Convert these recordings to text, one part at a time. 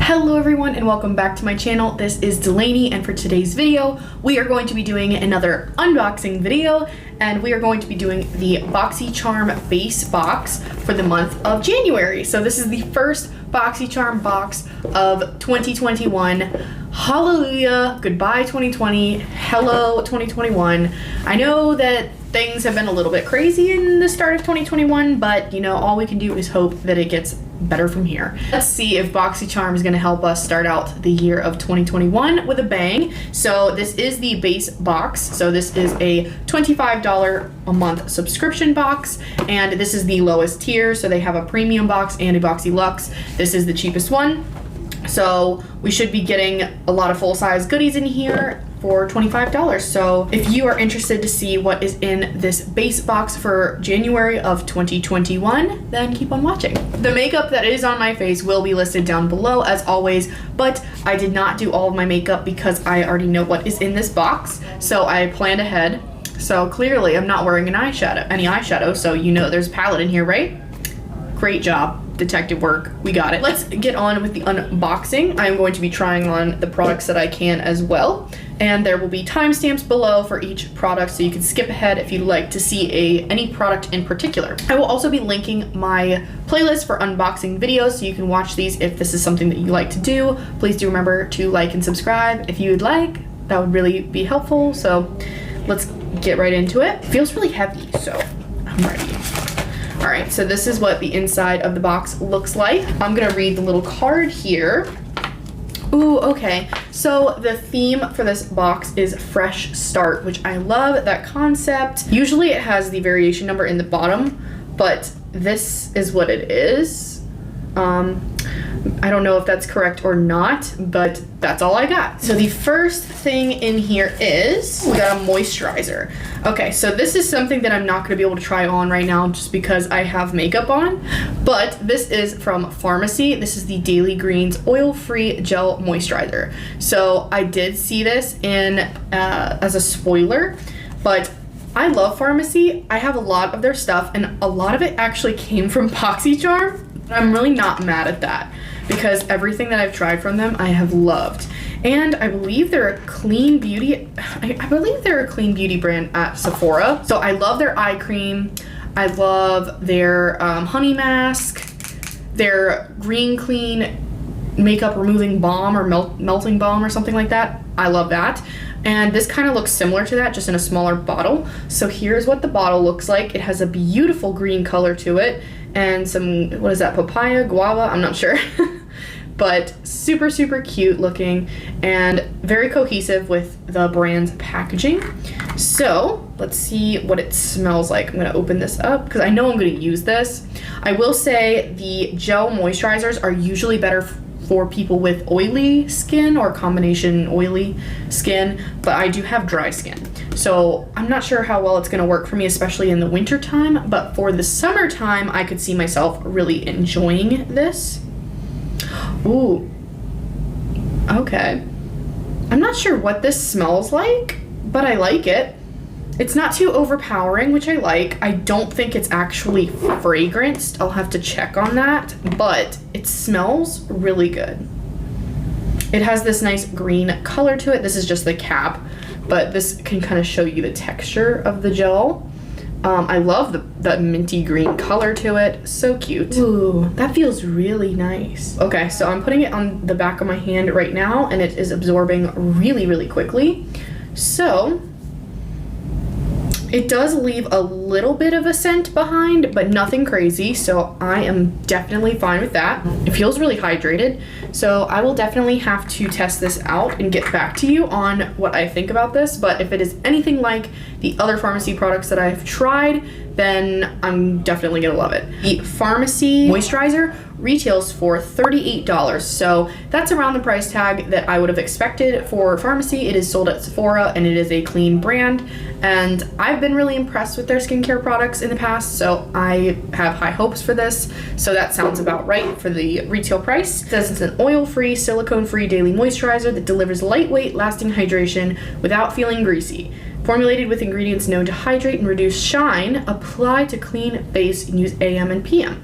Hello everyone and welcome back to my channel. This is Delaney, and for today's video we are going to be doing another unboxing video, and we are going to be doing the BOXYCHARM base box for the month of January. So this is the first BOXYCHARM box of 2021. Hallelujah, goodbye 2020, hello 2021. I know that things have been a little bit crazy in the start of 2021, but you know, all we can do is hope that it gets better from here. Let's see if BOXYCHARM is going to help us start out the year of 2021 with a bang. So this is the base box. So this is a $25 a month subscription box, and this is the lowest tier. So they have a premium box and a Boxy Luxe. This is the cheapest one. So we should be getting a lot of full-size goodies in here for $25. So if you are interested to see what is in this base box for January of 2021, then keep on watching. The makeup that is on my face will be listed down below as always, but I did not do all of my makeup because I already know what is in this box. So I planned ahead. So clearly I'm not wearing any eyeshadow, so you know there's a palette in here, right? Great job. Detective work, we got it. Let's get on with the unboxing. I'm going to be trying on the products that I can as well, and there will be timestamps below for each product, so you can skip ahead if you'd like to see any product in particular. I will also be linking my playlist for unboxing videos, so you can watch these if this is something that you like to do. Please do remember to like and subscribe if you would like. That would really be helpful. So let's get right into it. It feels really heavy, so I'm ready. All right, so this is what the inside of the box looks like. I'm gonna read the little card here. Ooh, okay. So the theme for this box is Fresh Start, which I love that concept. Usually it has the variation number in the bottom, but this is what it is. I don't know if that's correct or not, but that's all I got. So the first thing in here is, we got a moisturizer. Okay, so this is something that I'm not gonna be able to try on right now just because I have makeup on, but this is from Farmacy. This is the Daily Greens Oil-Free Gel Moisturizer. So I did see this in as a spoiler, but I love Farmacy. I have a lot of their stuff, and a lot of it actually came from BOXYCHARM. I'm really not mad at that because everything that I've tried from them I have loved. And I believe they're a clean beauty, I believe they're a clean beauty brand at Sephora. So I love their eye cream. I love their honey mask, their green clean makeup removing balm or melting balm or something like that. I love that. And this kind of looks similar to that, just in a smaller bottle. So here's what the bottle looks like. It has a beautiful green color to it and some, what is that, papaya, guava? I'm not sure. But super, super cute looking and very cohesive with the brand's packaging. So let's see what it smells like. I'm gonna open this up because I know I'm gonna use this. I will say the gel moisturizers are usually better for people with oily skin or combination oily skin, but I do have dry skin. So I'm not sure how well it's gonna work for me, especially in the winter time, but for the summertime, I could see myself really enjoying this. Ooh, okay. I'm not sure what this smells like, but I like it. It's not too overpowering, which I like. I don't think it's actually fragranced. I'll have to check on that, but it smells really good. It has this nice green color to it. This is just the cap, but this can kind of show you the texture of the gel. I love the minty green color to it. So cute. Ooh, that feels really nice. Okay, so I'm putting it on the back of my hand right now, and it is absorbing really, really quickly. So it does leave a little bit of a scent behind, but nothing crazy, so I am definitely fine with that. It feels really hydrated, so I will definitely have to test this out and get back to you on what I think about this, but if it is anything like the other Farmacy products that I've tried, then I'm definitely gonna love it. The Farmacy moisturizer retails for $38, so that's around the price tag that I would have expected for Farmacy. It is sold at Sephora and it is a clean brand, and I've been really impressed with their skincare products in the past, so I have high hopes for this. So that sounds about right for the retail price. It says it's an oil-free, silicone-free daily moisturizer that delivers lightweight, lasting hydration without feeling greasy. Formulated with ingredients known to hydrate and reduce shine, apply to clean face and use AM and PM.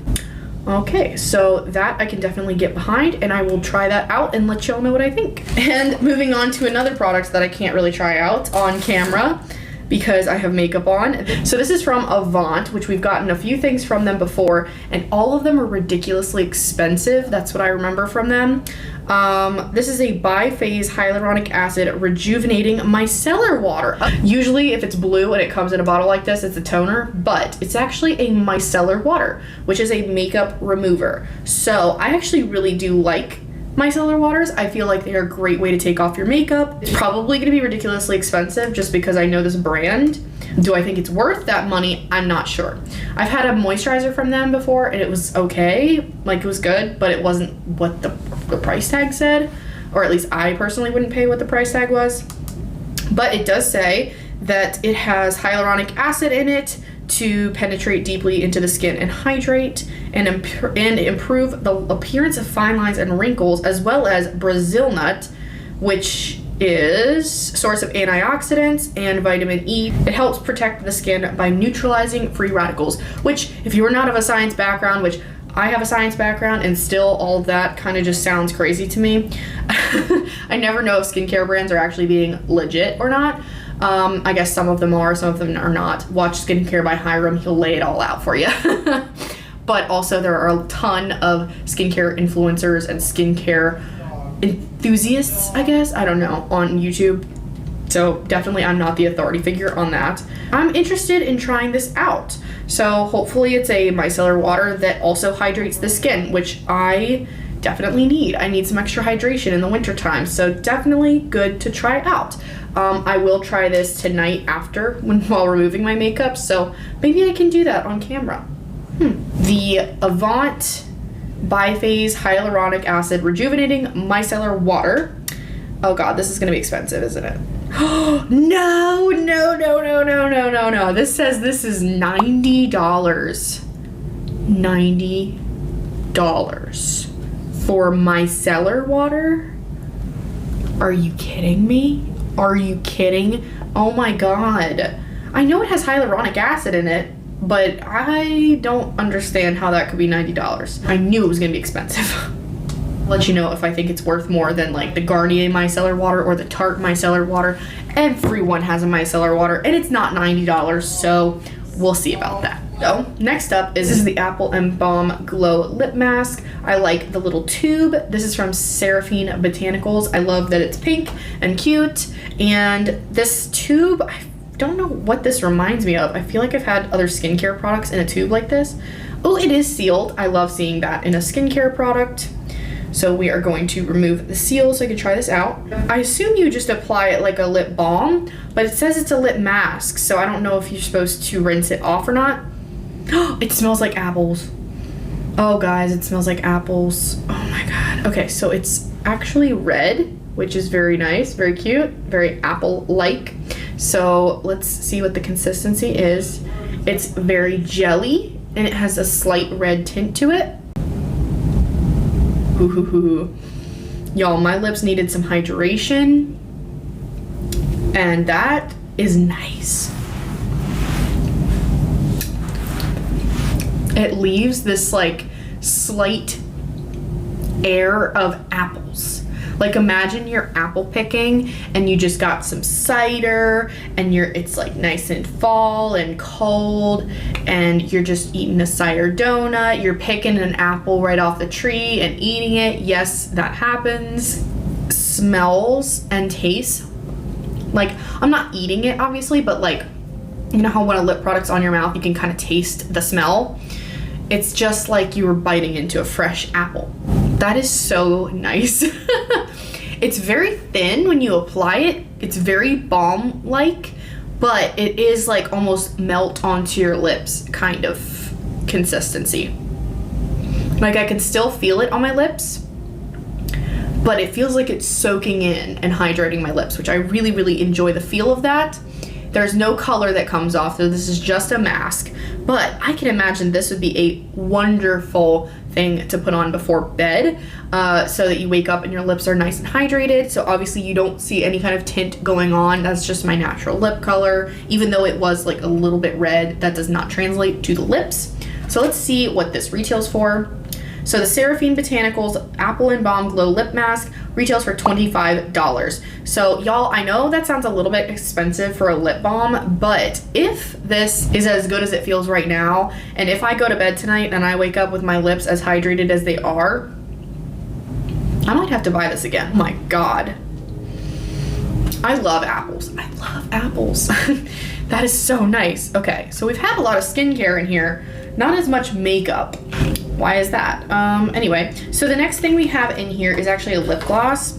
Okay, so that I can definitely get behind, and I will try that out and let y'all know what I think. And moving on to another product that I can't really try out on camera because I have makeup on. So this is from Avant, which we've gotten a few things from them before, and all of them are ridiculously expensive. That's what I remember from them. This is a Bi-Phase Hyaluronic Acid Rejuvenating Micellar Water. Usually if it's blue and it comes in a bottle like this, it's a toner, but it's actually a micellar water, which is a makeup remover. So I actually really do like micellar waters. I feel like they are a great way to take off your makeup. It's probably going to be ridiculously expensive just because I know this brand. Do I think it's worth that money? I'm not sure. I've had a moisturizer from them before and it was okay, like it was good, but it wasn't what the price tag said, or at least I personally wouldn't pay what the price tag was. But it does say that it has hyaluronic acid in it to penetrate deeply into the skin and hydrate and improve the appearance of fine lines and wrinkles, as well as Brazil nut, which is source of antioxidants and vitamin E. It helps protect the skin by neutralizing free radicals, which if you are not of a science background, which I have a science background, and still all of that kind of just sounds crazy to me. I never know if skincare brands are actually being legit or not. I guess some of them are, some of them are not. Watch Skincare by Hiram, he'll lay it all out for you. But also there are a ton of skincare influencers and skincare enthusiasts, I guess, I don't know, on YouTube. So definitely I'm not the authority figure on that. I'm interested in trying this out. So hopefully it's a micellar water that also hydrates the skin, which I definitely need. I need some extra hydration in the winter time, so definitely good to try out. I will try this tonight after while removing my makeup, so maybe I can do that on camera. The Avant Bi-Phase Hyaluronic Acid Rejuvenating Micellar Water. Oh god, this is gonna be expensive, isn't it? No. This says this is $90. $90 for micellar water? Are you kidding me? Are you kidding? Oh my god. I know it has hyaluronic acid in it, but I don't understand how that could be $90. I knew it was gonna be expensive. I'll let you know if I think it's worth more than like the Garnier micellar water or the Tarte micellar water. Everyone has a micellar water and it's not $90, so we'll see about that. So next up is the Apple and Baume Glow Lip Mask. I like the little tube. This is from Seraphine Botanicals. I love that it's pink and cute. And this tube, I don't know what this reminds me of. I feel like I've had other skincare products in a tube like this. Oh, it is sealed. I love seeing that in a skincare product. So we are going to remove the seal so I can try this out. I assume you just apply it like a lip balm, but it says it's a lip mask, so I don't know if you're supposed to rinse it off or not. It smells like apples. Oh guys, it smells like apples. Oh my god. Okay, so it's actually red, which is very nice, very cute, very apple-like. So let's see what the consistency is. It's very jelly, and it has a slight red tint to it. Y'all, my lips needed some hydration, and that is nice. It leaves this like slight air of apples. Like imagine you're apple picking and you just got some cider and it's like nice and fall and cold and you're just eating a cider donut. You're picking an apple right off the tree and eating it. Yes, that happens. Smells and tastes like, I'm not eating it obviously, but like, you know how when a lip product's on your mouth, you can kind of taste the smell? It's just like you were biting into a fresh apple. That is so nice. It's very thin when you apply it. It's very balm-like, but it is like almost melt onto your lips kind of consistency. Like I can still feel it on my lips, but it feels like it's soaking in and hydrating my lips, which I really, really enjoy the feel of that. There's no color that comes off, so this is just a mask, but I can imagine this would be a wonderful thing to put on before bed so that you wake up and your lips are nice and hydrated. So obviously you don't see any kind of tint going on. That's just my natural lip color. Even though it was like a little bit red, that does not translate to the lips. So let's see what this retails for. So the Seraphine Botanicals Apple and Balm Glow Lip Mask retails for $25. So y'all, I know that sounds a little bit expensive for a lip balm, but if this is as good as it feels right now, and if I go to bed tonight and I wake up with my lips as hydrated as they are, I might have to buy this again. Oh my God. I love apples. I love apples. That is so nice. Okay, so we've had a lot of skincare in here, not as much makeup. Why is that? Anyway, so the next thing we have in here is actually a lip gloss,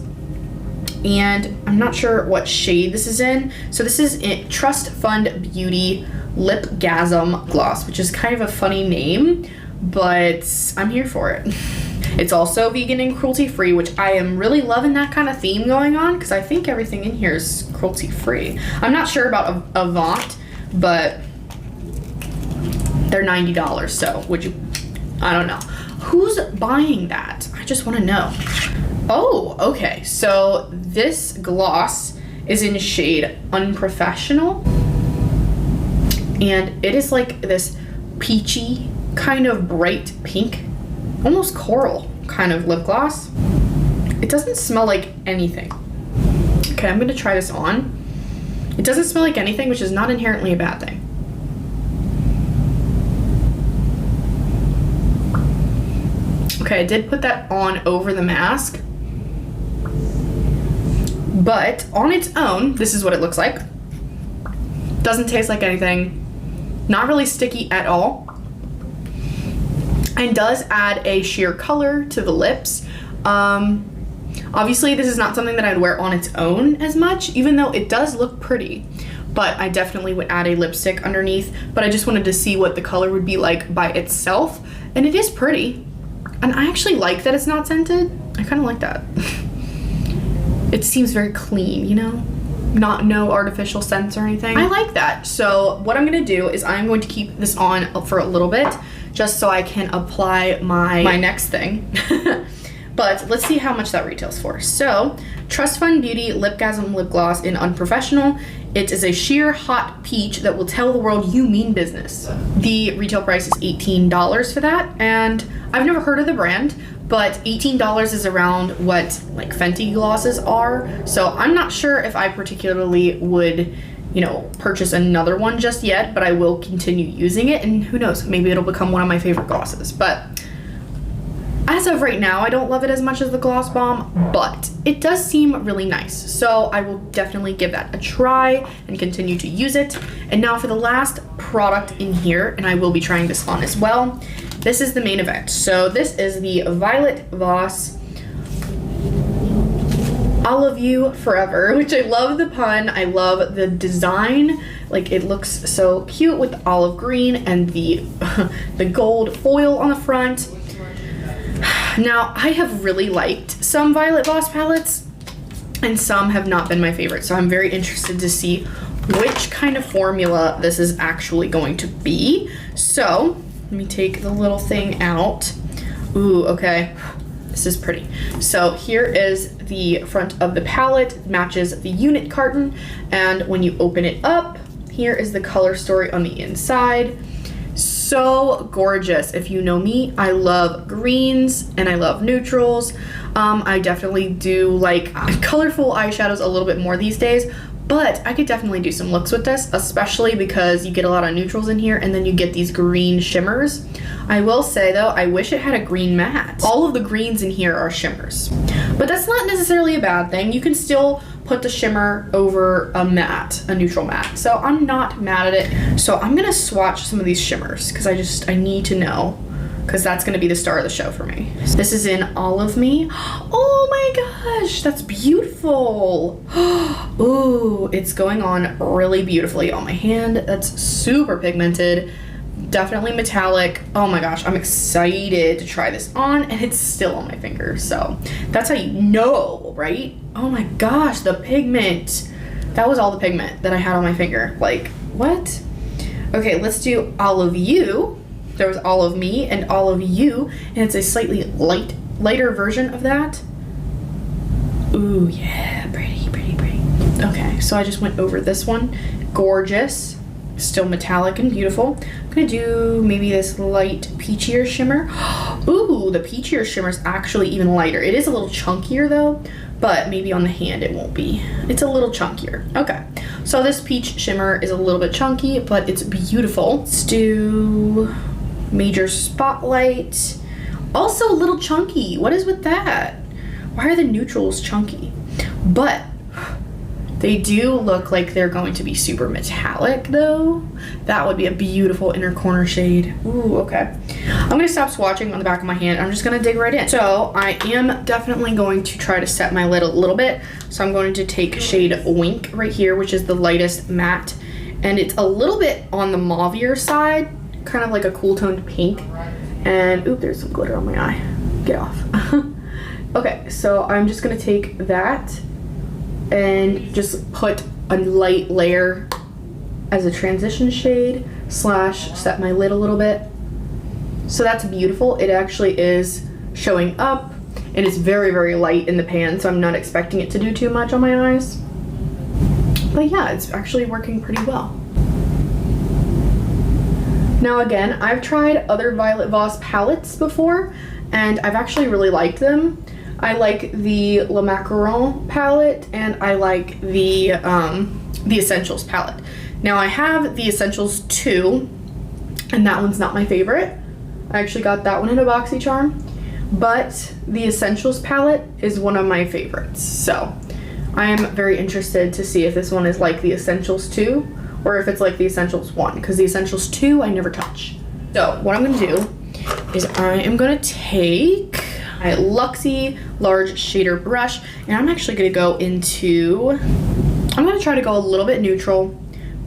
and I'm not sure what shade this is in. So this is Trust Fund Beauty Lipgasm Gloss, which is kind of a funny name, but I'm here for it. It's also vegan and cruelty-free, which I am really loving that kind of theme going on, because I think everything in here is cruelty-free. I'm not sure about Avant, but they're $90, so would you? I don't know. Who's buying that? I just want to know. Oh, okay. So this gloss is in shade Unprofessional, and it is like this peachy kind of bright pink, almost coral kind of lip gloss. It doesn't smell like anything. Okay, I'm gonna try this on. It doesn't smell like anything, which is not inherently a bad thing. Okay, I did put that on over the mask, but on its own, this is what it looks like. Doesn't taste like anything, not really sticky at all, and does add a sheer color to the lips. Obviously, this is not something that I'd wear on its own as much, even though it does look pretty, but I definitely would add a lipstick underneath. But I just wanted to see what the color would be like by itself, and it is pretty. And I actually like that it's not scented. I kind of like that. It seems very clean, you know? No artificial scents or anything. I like that. So what I'm gonna do is I'm going to keep this on for a little bit, just so I can apply my next thing. But let's see how much that retails for. So, Trust Fund Beauty Lipgasm Lip Gloss in Unprofessional. It is a sheer hot peach that will tell the world you mean business. The retail price is $18 for that, and I've never heard of the brand, but $18 is around what like Fenty glosses are. So I'm not sure if I particularly would, you know, purchase another one just yet, but I will continue using it, and who knows, maybe it'll become one of my favorite glosses. But as of right now, I don't love it as much as the Gloss Bomb, but it does seem really nice. So I will definitely give that a try and continue to use it. And now for the last product in here, and I will be trying this on as well. This is the main event. So this is the Violet Voss Olive You Forever, which I love the pun. I love the design. Like, it looks so cute with the olive green and the gold foil on the front. Now, I have really liked some Violet Voss palettes, and some have not been my favorite, so I'm very interested to see which kind of formula this is actually going to be. So, let me take the little thing out. Ooh, okay. This is pretty. So here is the front of the palette. It matches the unit carton, and when you open it up, here is the color story on the inside. So gorgeous. If you know me, I love greens and I love neutrals. I definitely do like colorful eyeshadows a little bit more these days, but I could definitely do some looks with this, especially because you get a lot of neutrals in here and then you get these green shimmers. I will say though, I wish it had a green matte. All of the greens in here are shimmers, but that's not necessarily a bad thing. You can still put the shimmer over a matte, a neutral matte. So I'm not mad at it. So I'm gonna swatch some of these shimmers because I need to know, because that's gonna be the star of the show for me. This is in Olive Me. Oh my gosh, that's beautiful. Ooh, it's going on really beautifully on my hand. That's super pigmented, definitely metallic. Oh my gosh, I'm excited to try this on, and it's still on my finger, so that's how you know, right? Oh my gosh, the pigment. That was all the pigment that I had on my finger. Like, what? Okay, let's do Olive You. There was Olive Me and Olive You, and it's a slightly lighter version of that. Ooh, yeah, pretty, pretty, pretty. Okay, so I just went over this one. Gorgeous, still metallic and beautiful. I'm gonna do maybe this light peachier shimmer. Ooh, the peachier shimmer is actually even lighter. It is a little chunkier though, but maybe on the hand it won't be. It's a little chunkier. Okay, so this peach shimmer is a little bit chunky, but it's beautiful. Let's do Major Spotlight. Also a little chunky. What is with that? Why are the neutrals chunky? But they do look like they're going to be super metallic though. That would be a beautiful inner corner shade. Ooh, okay. I'm gonna stop swatching on the back of my hand. I'm just gonna dig right in. So I am definitely going to try to set my lid a little bit. So I'm going to take shade Wink right here, which is the lightest matte. And it's a little bit on the mauvier side, kind of like a cool toned pink. And oop, there's some glitter on my eye. Get off. Okay, so I'm just gonna take that and just put a light layer as a transition shade / set my lid a little bit. So that's beautiful. It actually is showing up and it's very, very light in the pan, so I'm not expecting it to do too much on my eyes. But yeah, it's actually working pretty well. Now again, I've tried other Violet Voss palettes before and I've actually really liked them. I like the Le Macaron palette and I like the Essentials palette. Now I have the Essentials 2 and that one's not my favorite. I actually got that one in a BOXYCHARM, but the Essentials palette is one of my favorites. So I am very interested to see if this one is like the Essentials 2 or if it's like the Essentials 1, because the Essentials 2 I never touch. So what I'm gonna do is I am gonna take my Luxie large shader brush and I'm actually gonna go into, I'm gonna try to go a little bit neutral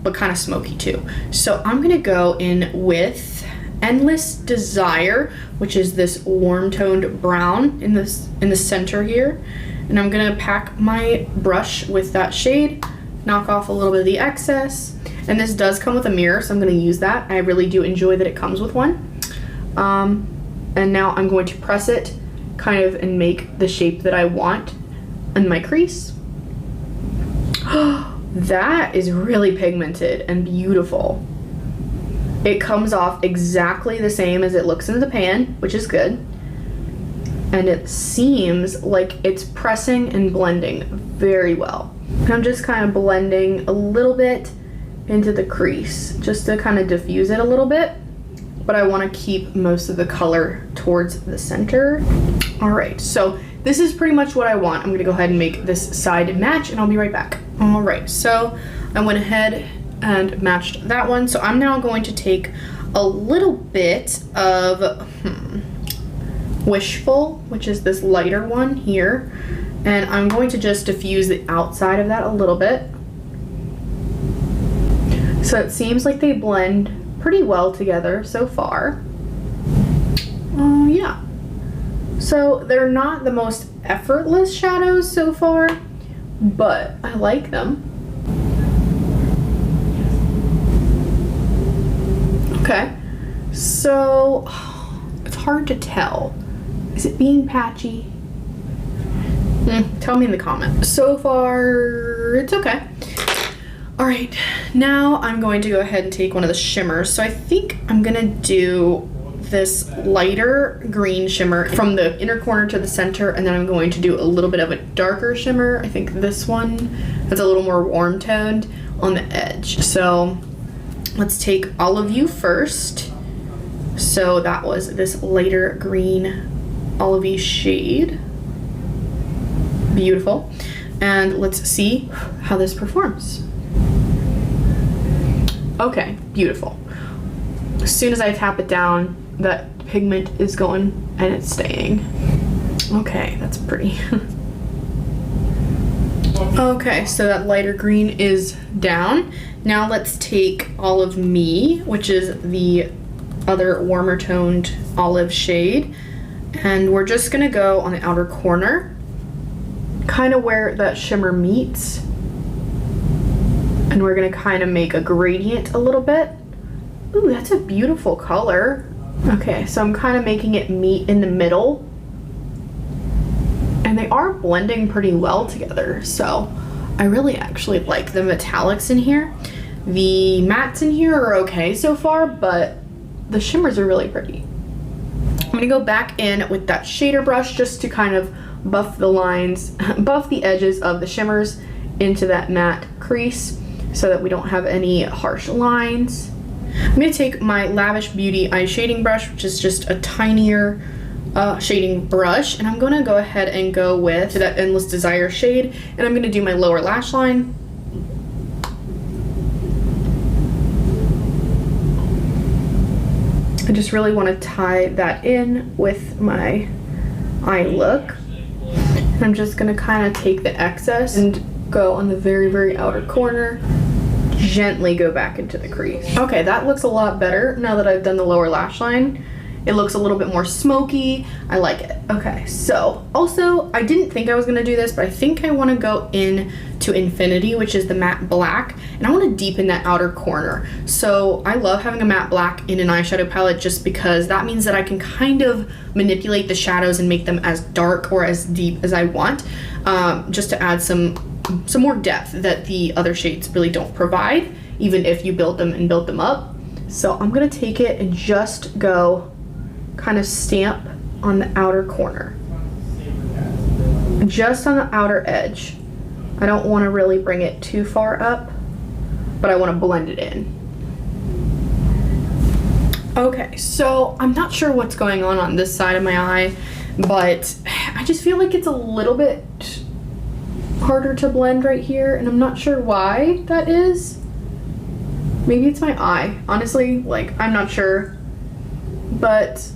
but kind of smoky too. So I'm gonna go in with Endless Desire, which is this warm toned brown in the center here, and I'm gonna pack my brush with that shade, knock off a little bit of the excess. And this does come with a mirror, so I'm gonna use that. I really do enjoy that it comes with one. And now I'm going to press it kind of and make the shape that I want in my crease. That is really pigmented and beautiful. It comes off exactly the same as it looks in the pan, which is good. And it seems like it's pressing and blending very well. And I'm just kind of blending a little bit into the crease just to kind of diffuse it a little bit. But I want to keep most of the color towards the center. All right, so this is pretty much what I want. I'm gonna go ahead and make this side match and I'll be right back. All right, so I went ahead and matched that one. So I'm now going to take a little bit of Wishful, which is this lighter one here. And I'm going to just diffuse the outside of that a little bit. So it seems like they blend pretty well together so far. Yeah. So they're not the most effortless shadows so far, but I like them. Okay. So it's hard to tell. Is it being patchy? Tell me in the comments. So far, it's okay. All right, now I'm going to go ahead and take one of the shimmers. So I think I'm gonna do this lighter green shimmer from the inner corner to the center, and then I'm going to do a little bit of a darker shimmer. I think this one is a little more warm toned on the edge. So let's take Olive You first. So that was this lighter green olivey shade. Beautiful. And let's see how this performs. Okay, beautiful. As soon as I tap it down, that pigment is going and it's staying. Okay, that's pretty. Okay, so that lighter green is down. Now let's take Olive Me, which is the other warmer toned olive shade, and we're just gonna go on the outer corner, kind of where that shimmer meets. And we're gonna kind of make a gradient a little bit. Ooh, that's a beautiful color. Okay, so I'm kind of making it meet in the middle. And they are blending pretty well together. So I really actually like the metallics in here. The mattes in here are okay so far, but the shimmers are really pretty. I'm gonna go back in with that shader brush just to kind of buff the lines, buff the edges of the shimmers into that matte crease so that we don't have any harsh lines. I'm gonna take my Lavish Beauty eye shading brush, which is just a tinier shading brush, and I'm gonna go ahead and go with that Endless Desire shade, and I'm gonna do my lower lash line. I just really want to tie that in with my eye look. And I'm just gonna kind of take the excess and go on the very, very outer corner. Gently go back into the crease. Okay, that looks a lot better now that I've done the lower lash line. It looks a little bit more smoky. I like it. Okay, so also I didn't think I was gonna do this, but I think I wanna go in to Infinity, which is the matte black, and I wanna deepen that outer corner. So I love having a matte black in an eyeshadow palette just because that means that I can kind of manipulate the shadows and make them as dark or as deep as I want, just to add some more depth that the other shades really don't provide, even if you build them up. So I'm gonna take it and just go kind of stamp on the outer corner, just on the outer edge. I don't want to really bring it too far up, but I want to blend it in. Okay, so I'm not sure what's going on this side of my eye, but I just feel like it's a little bit harder to blend right here, and I'm not sure why that is. Maybe it's my eye, honestly, like I'm not sure, but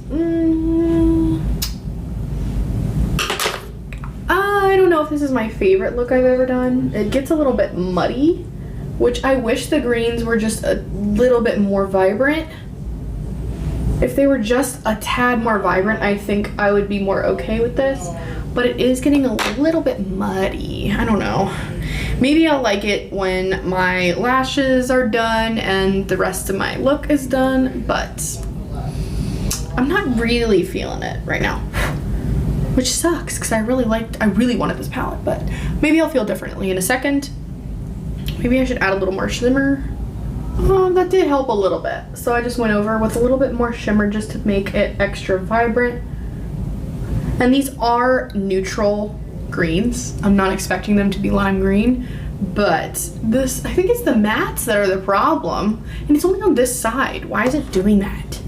I don't know if this is my favorite look I've ever done. It gets a little bit muddy, which I wish the greens were just a little bit more vibrant. If they were just a tad more vibrant, I think I would be more okay with this, but it is getting a little bit muddy. I don't know. Maybe I'll like it when my lashes are done and the rest of my look is done, but I'm not really feeling it right now, which sucks because I really wanted this palette, but maybe I'll feel differently in a second. Maybe I should add a little more shimmer. That did help a little bit. So I just went over with a little bit more shimmer just to make it extra vibrant. And these are neutral greens. I'm not expecting them to be lime green, but this, I think it's the mattes that are the problem. And it's only on this side. Why is it doing that?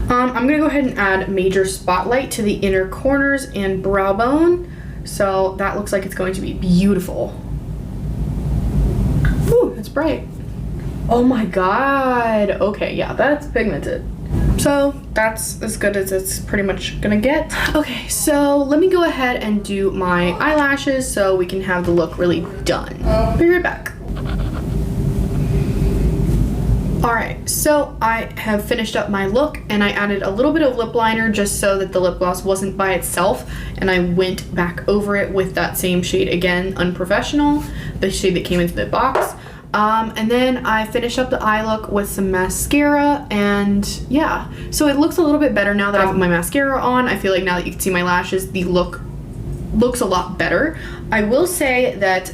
I'm gonna go ahead and add Major Spotlight to the inner corners and brow bone. So that looks like it's going to be beautiful. Ooh, it's bright. Oh my god. Okay, yeah, that's pigmented. So that's as good as it's pretty much gonna get. Okay, so let me go ahead and do my eyelashes so we can have the look really done. Be right back. Alright, so I have finished up my look and I added a little bit of lip liner just so that the lip gloss wasn't by itself, and I went back over it with that same shade again, Unprofessional, the shade that came into the box. And then I finished up the eye look with some mascara, and yeah, so it looks a little bit better now that I have my mascara on. I feel like now that you can see my lashes, the look looks a lot better. I will say that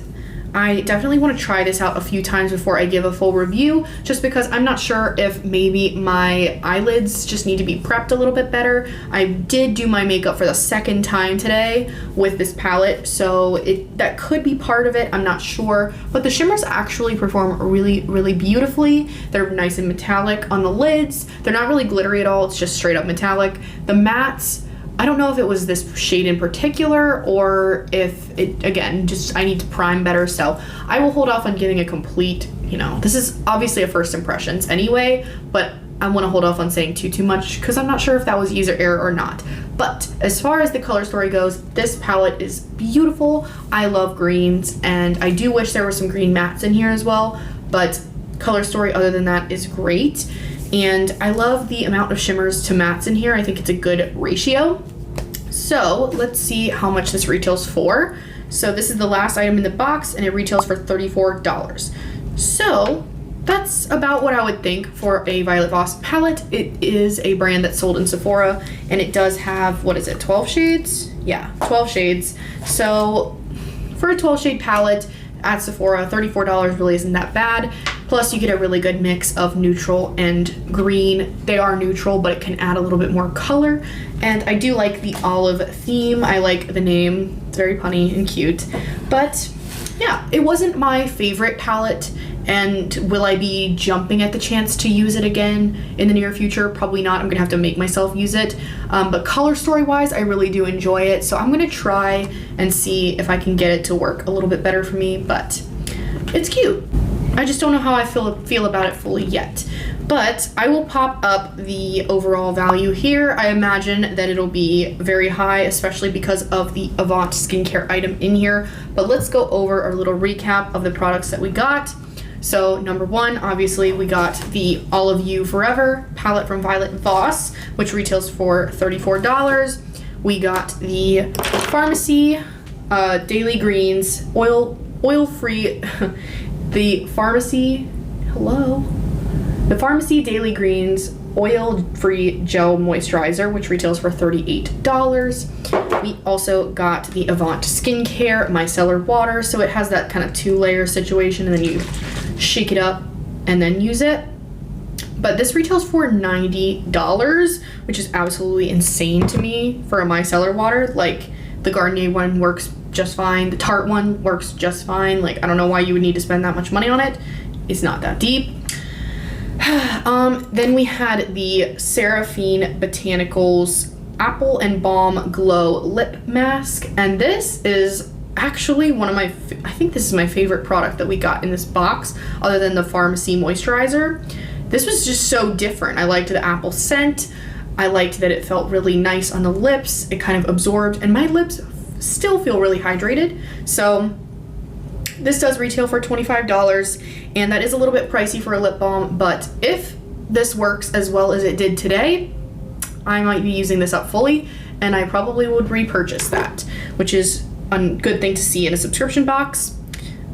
I definitely want to try this out a few times before I give a full review, just because I'm not sure if maybe my eyelids just need to be prepped a little bit better. I did do my makeup for the second time today with this palette, so that could be part of it. I'm not sure, but the shimmers actually perform really, really beautifully. They're nice and metallic on the lids. They're not really glittery at all. It's just straight up metallic. The mattes, I don't know if it was this shade in particular or if it, again, just I need to prime better, so I will hold off on giving a complete, this is obviously a first impressions anyway, but I want to hold off on saying too much because I'm not sure if that was user error or not. But as far as the color story goes, this palette is beautiful. I love greens, and I do wish there were some green mattes in here as well, but color story other than that is great. And I love the amount of shimmers to mattes in here. I think it's a good ratio. So let's see how much this retails for. So this is the last item in the box, and it retails for $34. So that's about what I would think for a Violet Voss palette. It is a brand that's sold in Sephora, and it does have, 12 shades? Yeah, 12 shades. So for a 12 shade palette at Sephora, $34 really isn't that bad. Plus you get a really good mix of neutral and green. They are neutral, but it can add a little bit more color. And I do like the olive theme. I like the name. It's very punny and cute. But yeah, it wasn't my favorite palette. And will I be jumping at the chance to use it again in the near future? Probably not. I'm gonna have to make myself use it. But color story wise, I really do enjoy it. So I'm gonna try and see if I can get it to work a little bit better for me, but it's cute. I just don't know how I feel about it fully yet. But I will pop up the overall value here. I imagine that it'll be very high, especially because of the Avant skincare item in here. But let's go over our little recap of the products that we got. So number one, obviously we got the All of You Forever palette from Violet Voss, which retails for $34. We got the Farmacy Daily Greens oil-free, the Farmacy Daily Greens oil-free gel moisturizer, which retails for $38. We also got the Avant Skincare Micellar Water, so it has that kind of two-layer situation, and then you shake it up and then use it. But this retails for $90, which is absolutely insane to me for a micellar water. Like, the Garnier one works just fine. The Tarte one works just fine. Like, I don't know why you would need to spend that much money on it. It's not that deep. Then we had the Seraphine Botanicals Apple and Balm Glow Lip Mask. And this is actually one of my, I think this is my favorite product that we got in this box, other than the Farmacy moisturizer. This was just so different. I liked the apple scent. I liked that it felt really nice on the lips. It kind of absorbed, and my lips still feel really hydrated. So this does retail for $25, and that is a little bit pricey for a lip balm, but if this works as well as it did today, I might be using this up fully, and I probably would repurchase that, which is a good thing to see in a subscription box.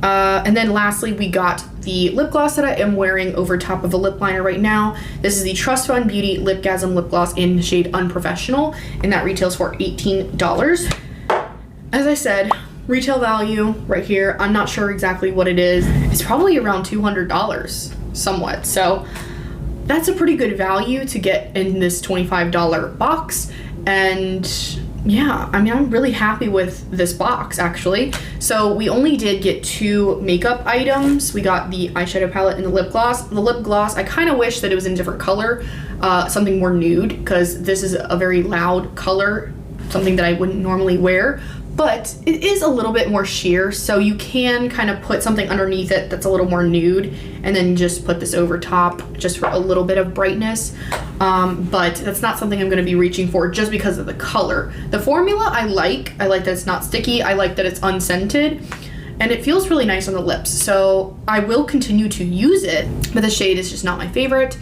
And then lastly, we got the lip gloss that I am wearing over top of a lip liner right now. This is the Trust Fund Beauty Lipgasm lip gloss in the shade Unprofessional, and that retails for $18. As I said, retail value right here, I'm not sure exactly what it is. It's probably around $200 somewhat. So that's a pretty good value to get in this $25 box. And yeah, I mean, I'm really happy with this box actually. So we only did get 2 makeup items. We got the eyeshadow palette and the lip gloss. The lip gloss, I kind of wish that it was in a different color, something more nude, because this is a very loud color, something that I wouldn't normally wear. But it is a little bit more sheer, so you can kind of put something underneath it that's a little more nude, and then just put this over top just for a little bit of brightness. But that's not something I'm going to be reaching for just because of the color. The formula I like that it's not sticky, I like that it's unscented, and it feels really nice on the lips. So I will continue to use it, but the shade is just not my favorite.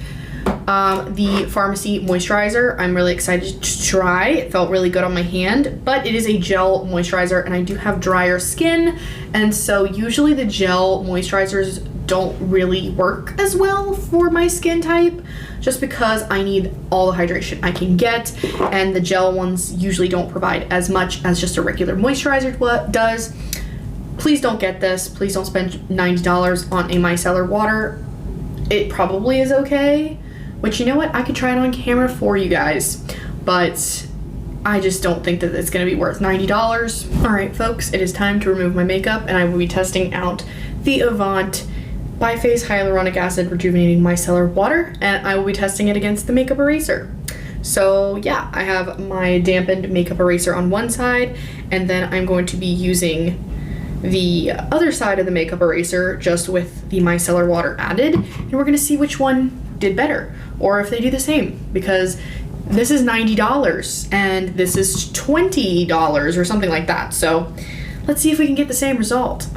The Farmacy moisturizer, I'm really excited to try. It felt really good on my hand, but it is a gel moisturizer, and I do have drier skin, and so usually the gel moisturizers don't really work as well for my skin type, just because I need all the hydration I can get, and the gel ones usually don't provide as much as just a regular moisturizer does. Please don't get this. Please don't spend $90 on a micellar water. It probably is okay, which, you know what, I could try it on camera for you guys, but I just don't think that it's gonna be worth $90. All right, folks, it is time to remove my makeup, and I will be testing out the Avant Bi-Phase Hyaluronic Acid Rejuvenating Micellar Water, and I will be testing it against the makeup eraser. So yeah, I have my dampened makeup eraser on one side, and then I'm going to be using the other side of the makeup eraser just with the micellar water added, and we're gonna see which one did better, or if they do the same, because this is $90 and this is $20 or something like that. So let's see if we can get the same result.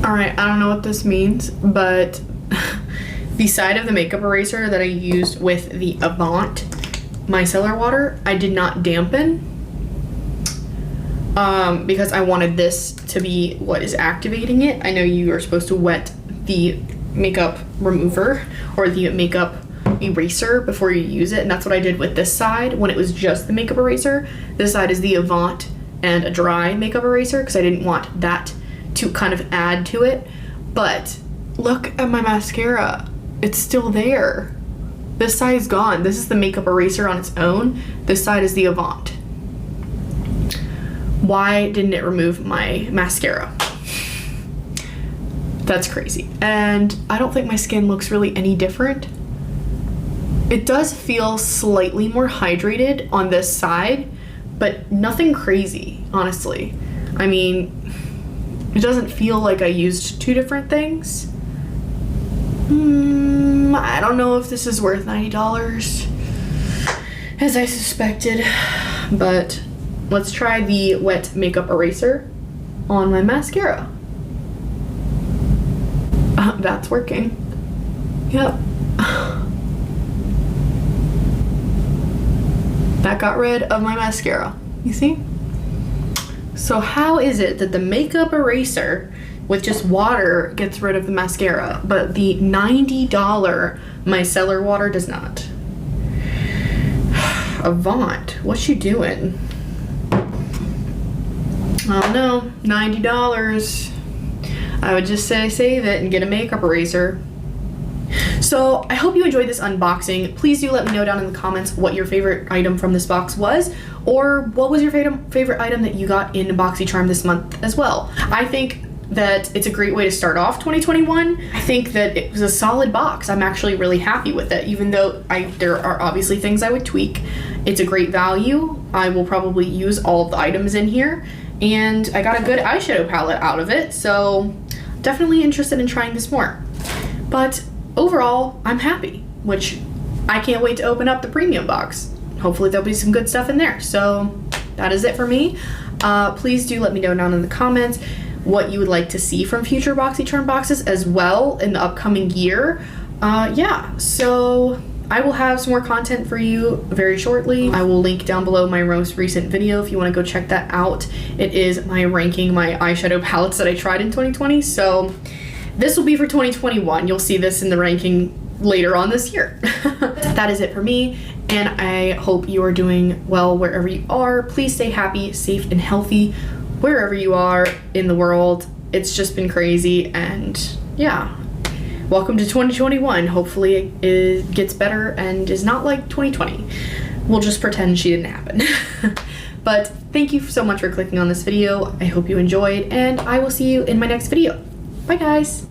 All right, I don't know what this means, but the side of the makeup eraser that I used with the Avant Micellar Water, I did not dampen because I wanted this to be what is activating it. I know you are supposed to wet the makeup remover or the makeup eraser before you use it, and that's what I did with this side when it was just the makeup eraser. This side is the Avant and a dry makeup eraser because I didn't want that to kind of add to it. But look at my mascara. It's still there. This side is gone. This is the makeup eraser on its own. This side is the Avant. Why didn't it remove my mascara? That's crazy. And I don't think my skin looks really any different. It does feel slightly more hydrated on this side, but nothing crazy, honestly. I mean, it doesn't feel like I used two different things. I don't know if this is worth $90, as I suspected, but let's try the wet makeup eraser on my mascara. That's working. Yep. That got rid of my mascara. You see? So how is it that the makeup eraser with just water gets rid of the mascara, but the $90 micellar water does not? Avant, what you doing? Oh no, $90. I would just say save it and get a makeup eraser. So I hope you enjoyed this unboxing. Please do let me know down in the comments what your favorite item from this box was, or what was your favorite item that you got in BOXYCHARM this month as well. I think that it's a great way to start off 2021. I think that it was a solid box. I'm actually really happy with it, even though there are obviously things I would tweak. It's a great value. I will probably use all of the items in here, and I got a good eyeshadow palette out of it, so definitely interested in trying this more. But overall, I'm happy, which I can't wait to open up the premium box. Hopefully there'll be some good stuff in there. So that is it for me. Please do let me know down in the comments what you would like to see from future BOXYCHARM boxes as well in the upcoming year. Yeah, so I will have some more content for you very shortly. I will link down below my most recent video if you want to go check that out. It is my ranking my eyeshadow palettes that I tried in 2020. So this will be for 2021. You'll see this in the ranking later on this year. That is it for me, and I hope you are doing well wherever you are. Please stay happy, safe, and healthy wherever you are in the world. It's just been crazy, and yeah. Welcome to 2021. Hopefully it gets better and is not like 2020. We'll just pretend she didn't happen. But thank you so much for clicking on this video. I hope you enjoyed, and I will see you in my next video. Bye guys.